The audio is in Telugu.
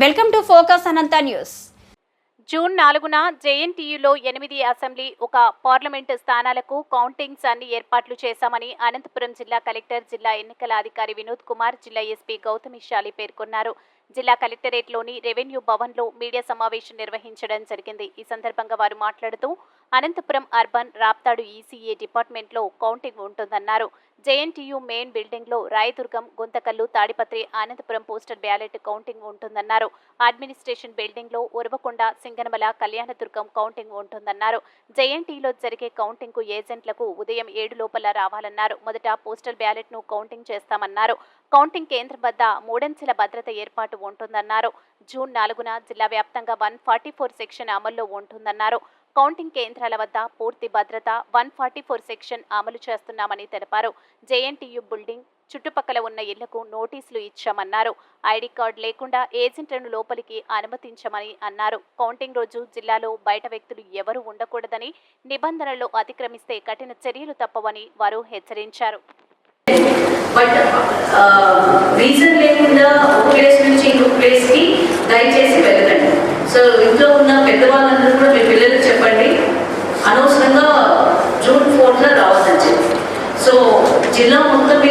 Welcome to focus Anantha news. June 4న జేఎన్టీయూలో 8 అసెంబ్లీ, ఒక పార్లమెంటు స్థానాలకు కౌంటింగ్స్ అన్ని ఏర్పాట్లు చేశామని అనంతపురం జిల్లా కలెక్టర్, జిల్లా ఎన్నికల అధికారి వినోద్ కుమార్, జిల్లా ఎస్పీ గౌతమిశాలి పేర్కొన్నారు. జిల్లా కలెక్టరేట్లోని రెవెన్యూ భవన్లో మీడియా సమావేశం నిర్వహించడం జరిగింది. ఈ సందర్భంగా వారు మాట్లాడుతూ అనంతపురం అర్బన్ రాప్తాడు ఈసీఏ డిపార్ట్మెంట్లో కౌంటింగ్ ఉంటుందన్నారు. జేఎన్టీయూ మెయిన్ బిల్డింగ్లో Rayadurgam, Guntakal, Tadipatri, Anantapur postal ballot counting ఉంటుందన్నారు. అడ్మినిస్ట్రేషన్ బిల్డింగ్లో ఉరవకొండ, సింగనమల, కళ్యాణదుర్గం కౌంటింగ్ ఉంటుందన్నారు. జేఎన్టీలో జరిగే కౌంటింగ్కు ఏజెంట్లకు ఉదయం 7 లోపల రావాలన్నారు. మొదట పోస్టల్ బ్యాలెట్ను కౌంటింగ్ చేస్తామన్నారు. కౌంటింగ్ కేంద్రం వద్ద 3 అంచెల భద్రత ఏర్పాటు ఉంటుందన్నారు. జూన్ 4న జిల్లా వ్యాప్తంగా 144 సెక్షన్ అమల్లో ఉంటుందన్నారు. కౌంటింగ్ కేంద్రాల వద్ద పూర్తి భద్రత, 144 సెక్షన్ అమలు చేస్తున్నామని తెలిపారు. జేఎన్టీయూ బిల్డింగ్ చుట్టుపక్కల ఉన్న ఇళ్లకు నోటీసులు ఇచ్చామన్నారు. ఐడి కార్డు లేకుండా ఏజెంట్లను లోపలికి అనుమతించమని అన్నారు. కౌంటింగ్ రోజు జిల్లాలో బయట వ్యక్తులు ఎవరూ ఉండకూడదని, నిబంధనలు అతిక్రమిస్తే కఠిన చర్యలు తప్పవని వారు హెచ్చరించారు. బట్ రీజన్ లేకుండా ఒక ప్లేస్ నుంచి ఇంకొక ప్లేస్కి దయచేసి వెళ్ళకండి. సో ఇంట్లో ఉన్న పెద్దవాళ్ళందరూ కూడా మీ పిల్లలకు చెప్పండి, అనవసరంగా జూన్ 4న రావద్దని చెప్పి. సో జిల్లా మొత్తం